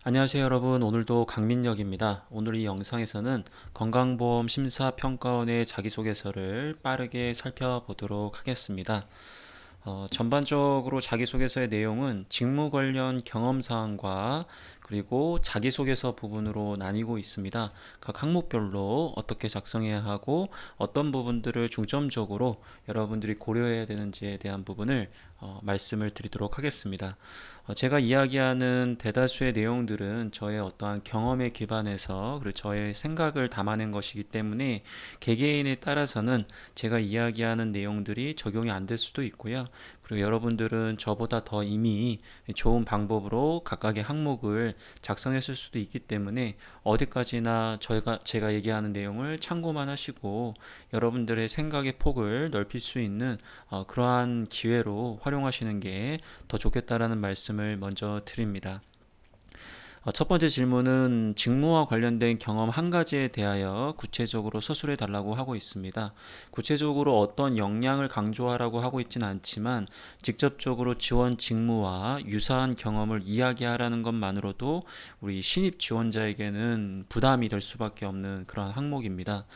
안녕하세요 여러분. 오늘도 강민혁입니다. 오늘 이 영상에서는 건강보험 심사평가원의 자기소개서를 빠르게 살펴보도록 하겠습니다. 전반적으로 자기소개서의 내용은 직무 관련 경험사항과 그리고 자기소개서 부분으로 나뉘고 있습니다. 각 항목별로 어떻게 작성해야 하고 어떤 부분들을 중점적으로 여러분들이 고려해야 되는지에 대한 부분을 말씀을 드리도록 하겠습니다. 제가 이야기하는 대다수의 내용들은 저의 어떠한 경험에 기반해서 그리고 저의 생각을 담아낸 것이기 때문에 개개인에 따라서는 제가 이야기하는 내용들이 적용이 안 될 수도 있고요. 그리고 여러분들은 저보다 더 이미 좋은 방법으로 각각의 항목을 작성했을 수도 있기 때문에 어디까지나 제가 얘기하는 내용을 참고만 하시고 여러분들의 생각의 폭을 넓힐 수 있는 그러한 기회로 활용하시는 게 더 좋겠다라는 말씀을 먼저 드립니다. 첫 번째 질문은 직무와 관련된 경험 한 가지에 대하여 구체적으로 서술해 달라고 하고 있습니다. 구체적으로 어떤 역량을 강조하라고 하고 있지는 않지만 직접적으로 지원 직무와 유사한 경험을 이야기하라는 것만으로도 우리 신입 지원자에게는 부담이 될 수밖에 없는 그런 항목입니다.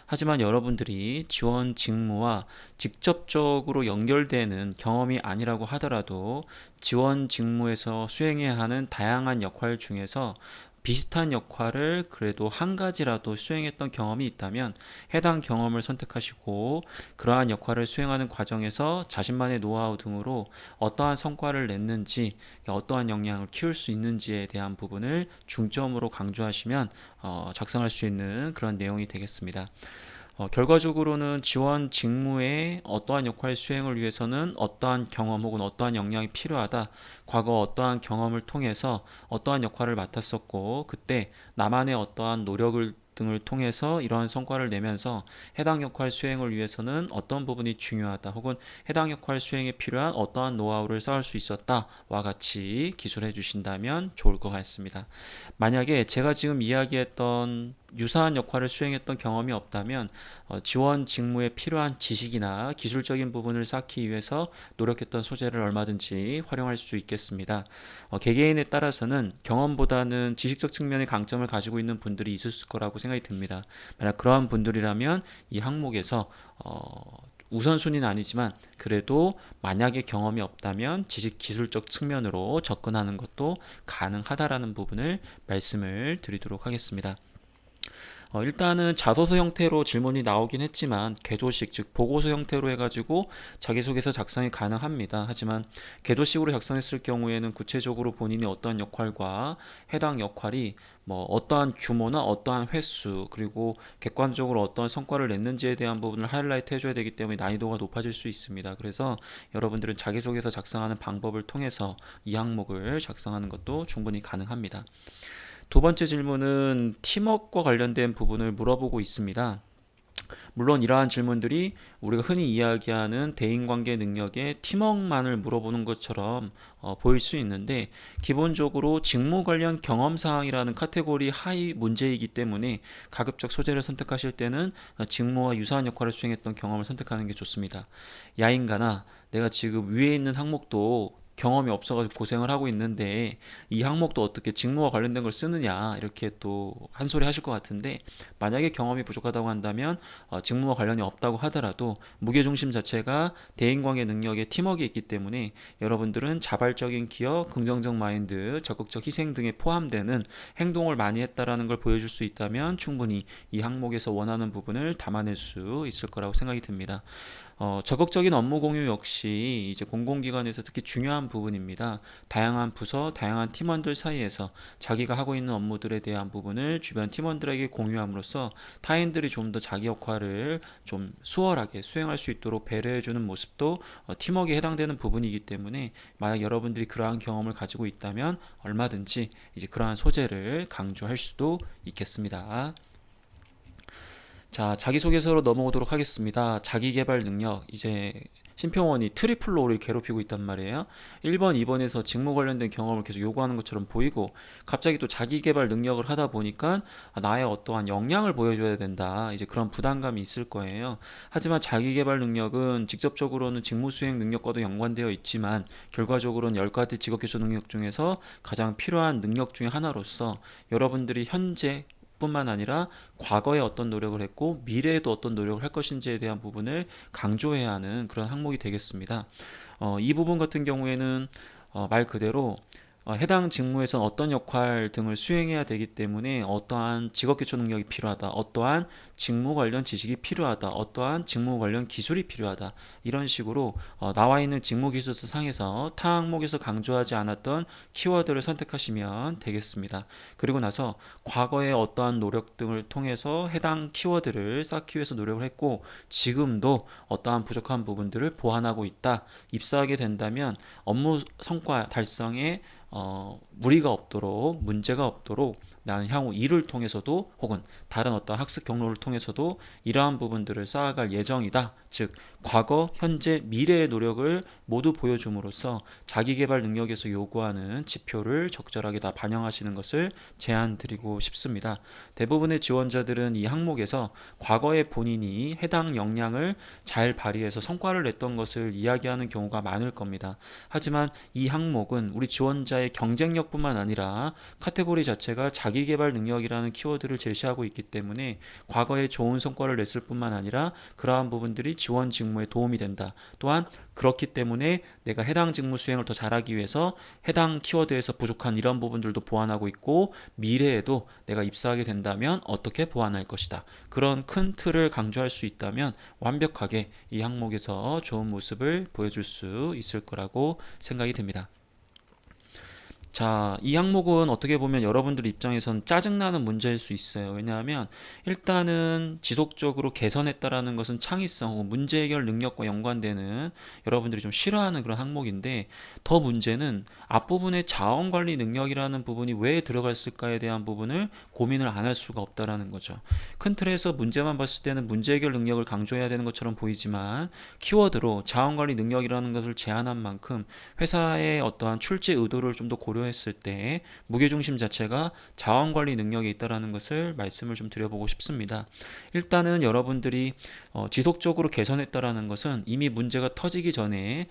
하지만 여러분들이 지원 직무와 직접적으로 연결되는 경험이 아니라고 하더라도 지원 직무에서 수행해야 하는 다양한 역할 중에서 비슷한 역할을 그래도 한 가지라도 수행했던 경험이 있다면 해당 경험을 선택하시고 그러한 역할을 수행하는 과정에서 자신만의 노하우 등으로 어떠한 성과를 냈는지 어떠한 역량을 키울 수 있는지에 대한 부분을 중점으로 강조하시면 작성할 수 있는 그런 내용이 되겠습니다. 결과적으로는 지원 직무의 어떠한 역할 수행을 위해서는 어떠한 경험 혹은 어떠한 역량이 필요하다. 과거 어떠한 경험을 통해서 어떠한 역할을 맡았었고, 그때 나만의 어떠한 노력을 등을 통해서 이러한 성과를 내면서 해당 역할 수행을 위해서는 어떤 부분이 중요하다 혹은 해당 역할 수행에 필요한 어떠한 노하우를 쌓을 수 있었다와 같이 기술해 주신다면 좋을 것 같습니다. 만약에 제가 지금 이야기했던 유사한 역할을 수행했던 경험이 없다면 지원 직무에 필요한 지식이나 기술적인 부분을 쌓기 위해서 노력했던 소재를 얼마든지 활용할 수 있겠습니다. 개개인에 따라서는 경험보다는 지식적 측면의 강점을 가지고 있는 분들이 있을 거라고 생각이 듭니다. 만약 그러한 분들이라면 이 항목에서 우선순위는 아니지만 그래도 만약에 경험이 없다면 지식 기술적 측면으로 접근하는 것도 가능하다라는 부분을 말씀을 드리도록 하겠습니다. 일단은 자소서 형태로 질문이 나오긴 했지만 개조식 즉 보고서 형태로 해가지고 자기소개서 작성이 가능합니다. 하지만 개조식으로 작성했을 경우에는 구체적으로 본인이 어떠한 역할과 해당 역할이 뭐 어떠한 규모나 어떠한 횟수 그리고 객관적으로 어떠한 성과를 냈는지에 대한 부분을 하이라이트 해줘야 되기 때문에 난이도가 높아질 수 있습니다. 그래서 여러분들은 자기소개서 작성하는 방법을 통해서 이 항목을 작성하는 것도 충분히 가능합니다. 두 번째 질문은 팀워크와 관련된 부분을 물어보고 있습니다. 물론 이러한 질문들이 우리가 흔히 이야기하는 대인관계 능력의 팀워크만을 물어보는 것처럼 보일 수 있는데 기본적으로 직무 관련 경험사항이라는 카테고리 하위 문제이기 때문에 가급적 소재를 선택하실 때는 직무와 유사한 역할을 수행했던 경험을 선택하는 게 좋습니다. 야인가나 내가 지금 위에 있는 항목도 경험이 없어가지고 고생을 하고 있는데 이 항목도 어떻게 직무와 관련된 걸 쓰느냐 이렇게 또 한 소리 하실 것 같은데 만약에 경험이 부족하다고 한다면 직무와 관련이 없다고 하더라도 무게중심 자체가 대인관계 능력의 팀워크에 있기 때문에 여러분들은 자발적인 기여, 긍정적 마인드, 적극적 희생 등에 포함되는 행동을 많이 했다라는 걸 보여줄 수 있다면 충분히 이 항목에서 원하는 부분을 담아낼 수 있을 거라고 생각이 듭니다. 적극적인 업무 공유 역시 이제 공공기관에서 특히 중요한 부분입니다. 다양한 부서, 다양한 팀원들 사이에서 자기가 하고 있는 업무들에 대한 부분을 주변 팀원들에게 공유함으로써 타인들이 좀 더 자기 역할을 좀 수월하게 수행할 수 있도록 배려해주는 모습도 팀워크에 해당되는 부분이기 때문에 만약 여러분들이 그러한 경험을 가지고 있다면 얼마든지 이제 그러한 소재를 강조할 수도 있겠습니다. 자, 자기소개서로 넘어오도록 하겠습니다. 자기계발 능력, 이제 심평원이 트리플로 우리 괴롭히고 있단 말이에요. 1번, 2번에서 직무 관련된 경험을 계속 요구하는 것처럼 보이고 갑자기 또 자기 개발 능력을 하다 보니까 나의 어떠한 역량을 보여줘야 된다. 이제 그런 부담감이 있을 거예요. 하지만 자기 개발 능력은 직접적으로는 직무 수행 능력과도 연관되어 있지만 결과적으로는 10가지 직업 개선 능력 중에서 가장 필요한 능력 중에 하나로서 여러분들이 현재 뿐만 아니라 과거에 어떤 노력을 했고 미래에도 어떤 노력을 할 것인지에 대한 부분을 강조해야 하는 그런 항목이 되겠습니다. 이 부분 같은 경우에는 말 그대로 해당 직무에선 어떤 역할 등을 수행해야 되기 때문에 어떠한 직업 기초 능력이 필요하다, 어떠한 직무 관련 지식이 필요하다, 어떠한 직무 관련 기술이 필요하다, 이런 식으로 나와 있는 직무 기술서 상에서 타 항목에서 강조하지 않았던 키워드를 선택하시면 되겠습니다. 그리고 나서 과거의 어떠한 노력 등을 통해서 해당 키워드를 쌓기 위해서 노력을 했고 지금도 어떠한 부족한 부분들을 보완하고 있다, 입사하게 된다면 업무 성과 달성에 무리가 없도록, 문제가 없도록 나는 향후 일을 통해서도 혹은 다른 어떤 학습 경로를 통해서도 이러한 부분들을 쌓아갈 예정이다. 즉 과거, 현재, 미래의 노력을 모두 보여줌으로써 자기계발 능력에서 요구하는 지표를 적절하게 다 반영하시는 것을 제안드리고 싶습니다. 대부분의 지원자들은 이 항목에서 과거에 본인이 해당 역량을 잘 발휘해서 성과를 냈던 것을 이야기하는 경우가 많을 겁니다. 하지만 이 항목은 우리 지원자의 경쟁력뿐만 아니라 카테고리 자체가 자기계발 능력이라는 키워드를 제시하고 있기 때문에 과거에 좋은 성과를 냈을 뿐만 아니라 그러한 부분들이 지원 직무에 도움이 된다. 또한 그렇기 때문에 내가 해당 직무 수행을 더 잘하기 위해서 해당 키워드에서 부족한 이런 부분들도 보완하고 있고 미래에도 내가 입사하게 된다면 어떻게 보완할 것이다. 그런 큰 틀을 강조할 수 있다면 완벽하게 이 항목에서 좋은 모습을 보여줄 수 있을 거라고 생각이 듭니다. 자, 이 항목은 어떻게 보면 여러분들 입장에선 짜증나는 문제일 수 있어요. 왜냐하면 일단은 지속적으로 개선했다라는 것은 창의성 혹은 문제 해결 능력과 연관되는 여러분들이 좀 싫어하는 그런 항목인데 더 문제는 앞부분의 자원 관리 능력이라는 부분이 왜 들어갔을까에 대한 부분을 고민을 안 할 수가 없다라는 거죠. 큰 틀에서 문제만 봤을 때는 문제 해결 능력을 강조해야 되는 것처럼 보이지만 키워드로 자원 관리 능력이라는 것을 제안한 만큼 회사의 어떠한 출제 의도를 좀 더 고려했을 때 무게중심 자체가 자원관리 능력이 있다는 것을 말씀을 좀 드려보고 싶습니다. 일단은 여러분들이 지속적으로 개선했다는 것은 이미 문제가 터지기 전에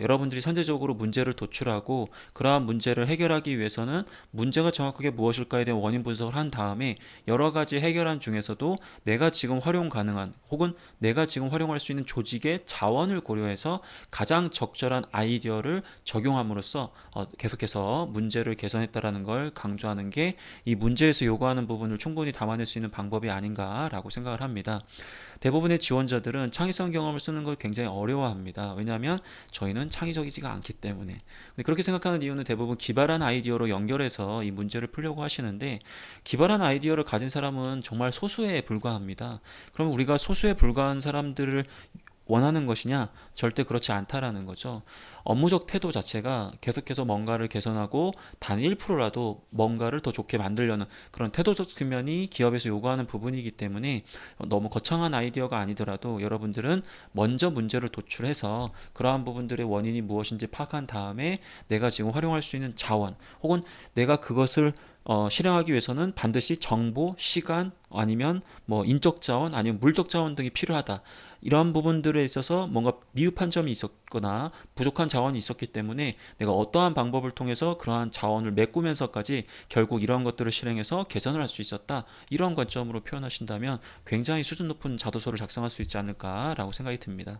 여러분들이 선제적으로 문제를 도출하고 그러한 문제를 해결하기 위해서는 문제가 정확하게 무엇일까에 대한 원인 분석을 한 다음에 여러 가지 해결안 중에서도 내가 지금 활용 가능한 혹은 내가 지금 활용할 수 있는 조직의 자원을 고려해서 가장 적절한 아이디어를 적용함으로써 계속해서 문제를 개선했다라는 걸 강조하는 게 이 문제에서 요구하는 부분을 충분히 담아낼 수 있는 방법이 아닌가라고 생각을 합니다. 대부분의 지원자들은 창의성 경험을 쓰는 걸 굉장히 어려워합니다. 왜냐하면 저희는 창의적이지가 않기 때문에. 근데 그렇게 생각하는 이유는 대부분 기발한 아이디어로 연결해서 이 문제를 풀려고 하시는데 기발한 아이디어를 가진 사람은 정말 소수에 불과합니다. 그럼 우리가 소수에 불과한 사람들을 원하는 것이냐? 절대 그렇지 않다라는 거죠. 업무적 태도 자체가 계속해서 뭔가를 개선하고 단 1%라도 뭔가를 더 좋게 만들려는 그런 태도적 측면이 기업에서 요구하는 부분이기 때문에 너무 거창한 아이디어가 아니더라도 여러분들은 먼저 문제를 도출해서 그러한 부분들의 원인이 무엇인지 파악한 다음에 내가 지금 활용할 수 있는 자원 혹은 내가 그것을 실행하기 위해서는 반드시 정보, 시간 아니면 뭐 인적 자원 아니면 물적 자원 등이 필요하다. 이러한 부분들에 있어서 뭔가 미흡한 점이 있었거나 부족한 자원이 있었기 때문에 내가 어떠한 방법을 통해서 그러한 자원을 메꾸면서까지 결국 이러한 것들을 실행해서 개선을 할 수 있었다. 이런 관점으로 표현하신다면 굉장히 수준 높은 자도서를 작성할 수 있지 않을까라고 생각이 듭니다.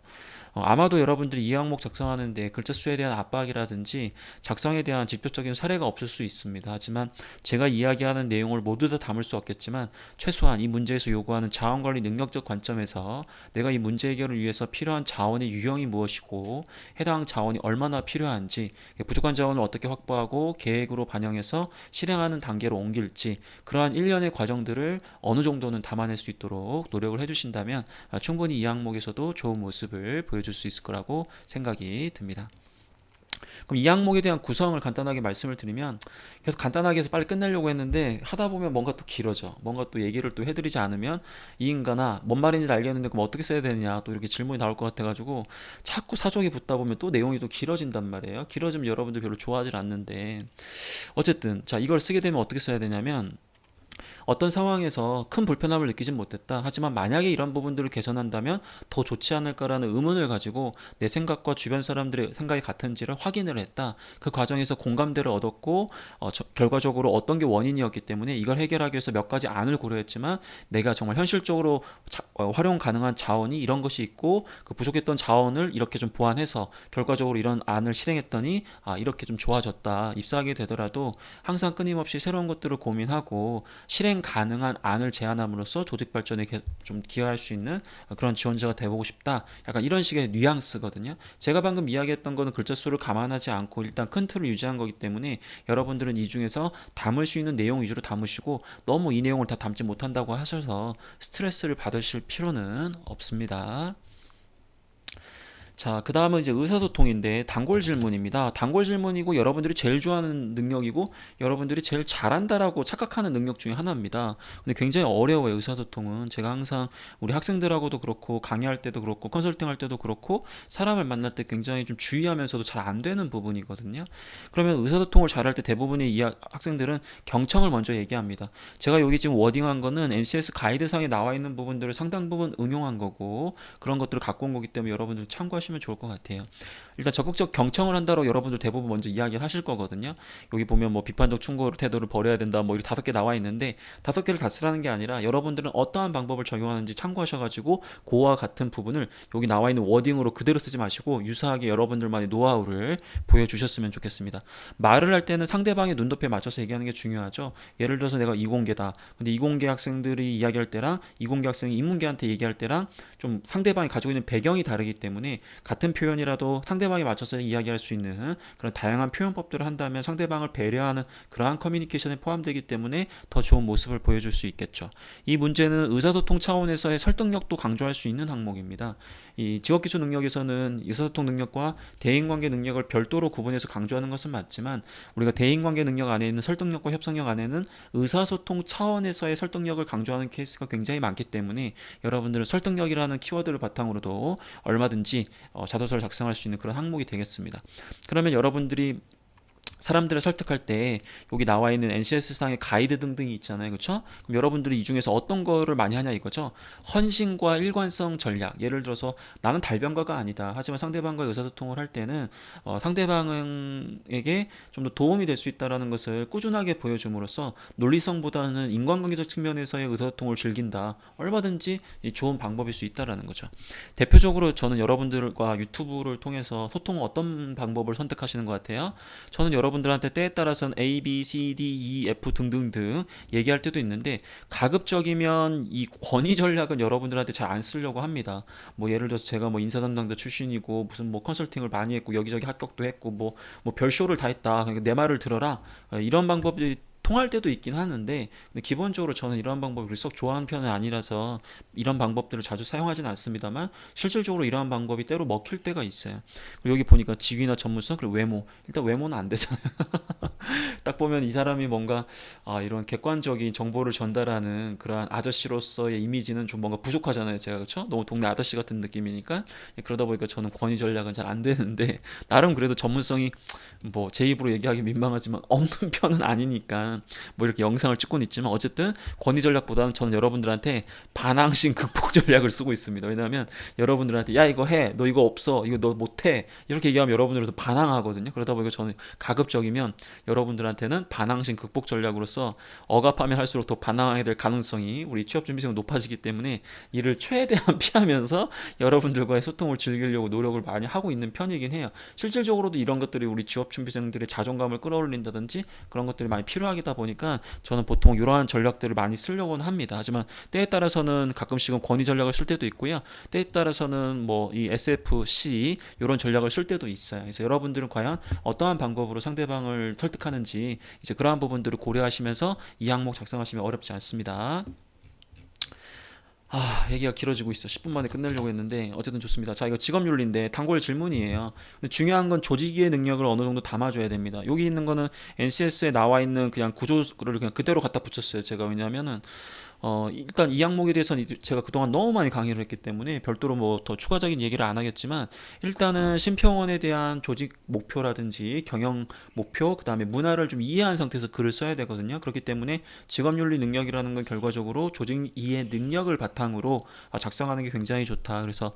아마도 여러분들이 이 항목 작성하는데 글자 수에 대한 압박이라든지 작성에 대한 직접적인 사례가 없을 수 있습니다. 하지만 제가 이야기하는 내용을 모두 다 담을 수 없겠지만 최소한 이 문제에서 요구하는 자원관리 능력적 관점에서 내가 이 문제 해결을 위해서 필요한 자원의 유형이 무엇이고 해당 자원이 얼마나 필요한지 부족한 자원을 어떻게 확보하고 계획으로 반영해서 실행하는 단계로 옮길지 그러한 일련의 과정들을 어느 정도는 담아낼 수 있도록 노력을 해주신다면 충분히 이 항목에서도 좋은 모습을 보여줄 수 있을 거라고 생각이 듭니다. 그럼 이 항목에 대한 구성을 간단하게 말씀을 드리면 계속 간단하게 해서 빨리 끝내려고 했는데 하다 보면 뭔가 또 길어져. 뭔가 또 얘기를 또 해드리지 않으면 이 인간아 뭔 말인지 알겠는데 그럼 어떻게 써야 되느냐 또 이렇게 질문이 나올 것 같아가지고 자꾸 사족이 붙다 보면 또 내용이 또 길어진단 말이에요. 길어지면 여러분들 별로 좋아하지 않는데 어쨌든 자 이걸 쓰게 되면 어떻게 써야 되냐면 어떤 상황에서 큰 불편함을 느끼진 못했다. 하지만 만약에 이런 부분들을 개선한다면 더 좋지 않을까라는 의문을 가지고 내 생각과 주변 사람들의 생각이 같은지를 확인을 했다. 그 과정에서 공감대를 얻었고 결과적으로 어떤 게 원인이었기 때문에 이걸 해결하기 위해서 몇 가지 안을 고려했지만 내가 정말 현실적으로 활용 가능한 자원이 이런 것이 있고 그 부족했던 자원을 이렇게 좀 보완해서 결과적으로 이런 안을 실행했더니 이렇게 좀 좋아졌다. 입사하게 되더라도 항상 끊임없이 새로운 것들을 고민하고 실행 가능한 안을 제안함으로써 조직 발전에 좀 기여할 수 있는 그런 지원자가 돼보고 싶다. 약간 이런 식의 뉘앙스거든요. 제가 방금 이야기했던 거는 글자 수를 감안하지 않고 일단 큰 틀을 유지한 거기 때문에 여러분들은 이 중에서 담을 수 있는 내용 위주로 담으시고 너무 이 내용을 다 담지 못한다고 하셔서 스트레스를 받으실 필요는 없습니다. 자, 그 다음은 이제 의사소통인데 단골 질문입니다. 단골 질문이고 여러분들이 제일 좋아하는 능력이고 여러분들이 제일 잘한다라고 착각하는 능력 중에 하나입니다. 근데 굉장히 어려워요, 의사소통은. 제가 항상 우리 학생들하고도 그렇고 강의할 때도 그렇고 컨설팅 할 때도 그렇고 사람을 만날 때 굉장히 좀 주의하면서도 잘 안 되는 부분이거든요. 그러면 의사소통을 잘할 때 대부분의 이 학생들은 경청을 먼저 얘기합니다. 제가 여기 지금 워딩한 거는 NCS 가이드상에 나와 있는 부분들을 상당 부분 응용한 거고 그런 것들을 갖고 온 거기 때문에 여러분들 참고하시면 좋을 것 같아요. 일단 적극적 경청을 한다고 여러분들 대부분 먼저 이야기를 하실 거거든요. 여기 보면 뭐 비판적 충고 태도를 버려야 된다 뭐 이렇게 5개 나와 있는데 5개를 다 쓰라는 게 아니라 여러분들은 어떠한 방법을 적용하는지 참고하셔가지고 그와 같은 부분을 여기 나와 있는 워딩으로 그대로 쓰지 마시고 유사하게 여러분들만의 노하우를 보여주셨으면 좋겠습니다. 말을 할 때는 상대방의 눈높이에 맞춰서 얘기하는 게 중요하죠. 예를 들어서 내가 이공계다. 근데 이공계 학생들이 이야기할 때랑 이공계 학생이 인문계한테 얘기할 때랑 좀 상대방이 가지고 있는 배경이 다르기 때문에 같은 표현이라도 상대방에 맞춰서 이야기할 수 있는 그런 다양한 표현법들을 한다면 상대방을 배려하는 그러한 커뮤니케이션에 포함되기 때문에 더 좋은 모습을 보여줄 수 있겠죠. 이 문제는 의사소통 차원에서의 설득력도 강조할 수 있는 항목입니다. 이 직업기초 능력에서는 의사소통 능력과 대인관계 능력을 별도로 구분해서 강조하는 것은 맞지만 우리가 대인관계 능력 안에 있는 설득력과 협상력 안에는 의사소통 차원에서의 설득력을 강조하는 케이스가 굉장히 많기 때문에 여러분들은 설득력이라는 키워드를 바탕으로도 얼마든지 자소서를 작성할 수 있는 그런 항목이 되겠습니다. 그러면 여러분들이 사람들을 설득할 때 여기 나와 있는 NCS상의 가이드 등등이 있잖아요. 그렇죠? 그럼 여러분들이 이 중에서 어떤 거를 많이 하냐 이거죠. 헌신과 일관성 전략. 예를 들어서 나는 달변가가 아니다. 하지만 상대방과 의사소통을 할 때는 상대방에게 좀 더 도움이 될 수 있다는 것을 꾸준하게 보여줌으로써 논리성보다는 인간관계적 측면에서의 의사소통을 즐긴다. 얼마든지 좋은 방법일 수 있다는 거죠. 대표적으로 저는 여러분들과 유튜브를 통해서 소통 어떤 방법을 선택하시는 것 같아요? 저는 여러분들한테 때에 따라서는 A, B, C, D, E, F 등등등 얘기할 때도 있는데 가급적이면 이 권위 전략은 여러분들한테 잘 안 쓰려고 합니다. 뭐 예를 들어서 제가 뭐 인사 담당자 출신이고 무슨 뭐 컨설팅을 많이 했고 여기저기 합격도 했고 뭐 별쇼를 다 했다. 그러니까 내 말을 들어라. 이런 방법이 통할 때도 있긴 하는데 근데 기본적으로 저는 이러한 방법을 썩 좋아하는 편은 아니라서 이런 방법들을 자주 사용하지는 않습니다만 실질적으로 이러한 방법이 때로 먹힐 때가 있어요. 그리고 여기 보니까 직위나 전문성 그리고 외모 일단 외모는 안 되잖아요. 딱 보면 이 사람이 뭔가 이런 객관적인 정보를 전달하는 그러한 아저씨로서의 이미지는 좀 뭔가 부족하잖아요. 제가 그렇죠? 너무 동네 아저씨 같은 느낌이니까 그러다 보니까 저는 권위 전략은 잘 안 되는데 나름 그래도 전문성이 뭐 제 입으로 얘기하기 민망하지만 없는 편은 아니니까 뭐 이렇게 영상을 찍고는 있지만 어쨌든 권위 전략보다는 저는 여러분들한테 반항심 극복 전략을 쓰고 있습니다. 왜냐하면 여러분들한테 야 이거 해, 너 이거 없어, 이거 너 못해 이렇게 얘기하면 여러분들도 반항하거든요. 그러다 보니까 저는 가급적이면 여러분들한테는 반항심 극복 전략으로서 억압하면 할수록 더 반항하게 될 가능성이 우리 취업 준비생은 높아지기 때문에 이를 최대한 피하면서 여러분들과의 소통을 즐기려고 노력을 많이 하고 있는 편이긴 해요. 실질적으로도 이런 것들이 우리 취업 준비생들의 자존감을 끌어올린다든지 그런 것들이 많이 필요하다 보니까 저는 보통 이러한 전략들을 많이 쓰려고는 합니다. 하지만 때에 따라서는 가끔씩은 권위 전략을 쓸 때도 있고요. 때에 따라서는 뭐 이 SFC 이런 전략을 쓸 때도 있어요. 그래서 여러분들은 과연 어떠한 방법으로 상대방을 설득하는지 이제 그러한 부분들을 고려하시면서 이 항목 작성하시면 어렵지 않습니다. 얘기가 길어지고 있어. 10분 만에 끝내려고 했는데 어쨌든 좋습니다. 자, 이거 직업윤리인데 단골 질문이에요. 근데 중요한 건 조직의 능력을 어느 정도 담아줘야 됩니다. 여기 있는 거는 NCS에 나와 있는 그냥 구조를 그냥 그대로 갖다 붙였어요. 제가 왜냐하면은 일단 이 항목에 대해서는 제가 그동안 너무 많이 강의를 했기 때문에 별도로 뭐 더 추가적인 얘기를 안 하겠지만 일단은 심평원에 대한 조직 목표라든지 경영 목표, 그다음에 문화를 좀 이해한 상태에서 글을 써야 되거든요. 그렇기 때문에 직업윤리 능력이라는 건 결과적으로 조직 이해 능력을 바탕으로 작성하는 게 굉장히 좋다. 그래서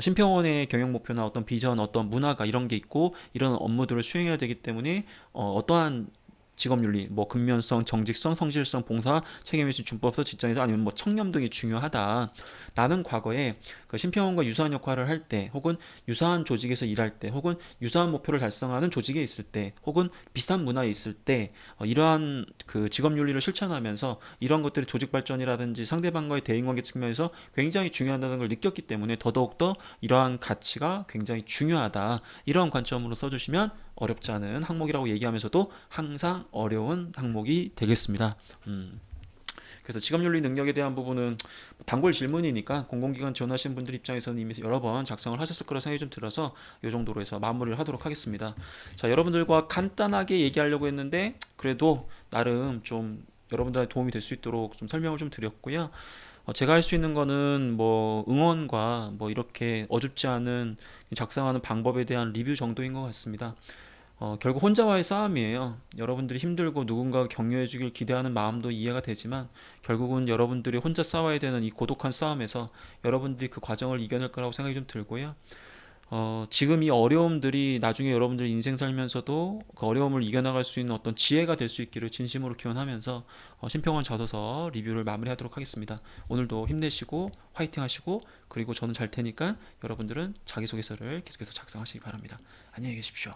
심평원의 경영 목표나 어떤 비전, 어떤 문화가 이런 게 있고 이런 업무들을 수행해야 되기 때문에 어떠한 직업윤리, 뭐 근면성, 정직성, 성실성, 봉사, 책임의식, 준법서, 직장에서 아니면 뭐 청렴 등이 중요하다. 나는 과거에 그 심평원과 유사한 역할을 할 때, 혹은 유사한 조직에서 일할 때, 혹은 유사한 목표를 달성하는 조직에 있을 때, 혹은 비슷한 문화에 있을 때, 이러한 그 직업윤리를 실천하면서 이런 것들이 조직 발전이라든지 상대방과의 대인관계 측면에서 굉장히 중요하다는 걸 느꼈기 때문에 더더욱더 이러한 가치가 굉장히 중요하다. 이런 관점으로 써주시면 어렵지 않은 항목이라고 얘기하면서도 항상 어려운 항목이 되겠습니다. 그래서 직업윤리 능력에 대한 부분은 단골 질문이니까 공공기관 지원하시는 분들 입장에서는 이미 여러 번 작성을 하셨을 거라 생각이 좀 들어서 이 정도로 해서 마무리를 하도록 하겠습니다. 자, 여러분들과 간단하게 얘기하려고 했는데 그래도 나름 좀 여러분들한테 도움이 될 수 있도록 좀 설명을 좀 드렸고요. 제가 할 수 있는 거는 뭐 응원과 뭐 이렇게 어줍지 않은 작성하는 방법에 대한 리뷰 정도인 것 같습니다. 결국 혼자와의 싸움이에요. 여러분들이 힘들고 누군가가 격려해주길 기대하는 마음도 이해가 되지만 결국은 여러분들이 혼자 싸워야 되는 이 고독한 싸움에서 여러분들이 그 과정을 이겨낼 거라고 생각이 좀 들고요. 지금 이 어려움들이 나중에 여러분들 인생 살면서도 그 어려움을 이겨나갈 수 있는 어떤 지혜가 될 수 있기를 진심으로 기원하면서 신평원 자소서 리뷰를 마무리하도록 하겠습니다. 오늘도 힘내시고 화이팅 하시고 그리고 저는 잘 테니까 여러분들은 자기소개서를 계속해서 작성하시기 바랍니다. 안녕히 계십시오.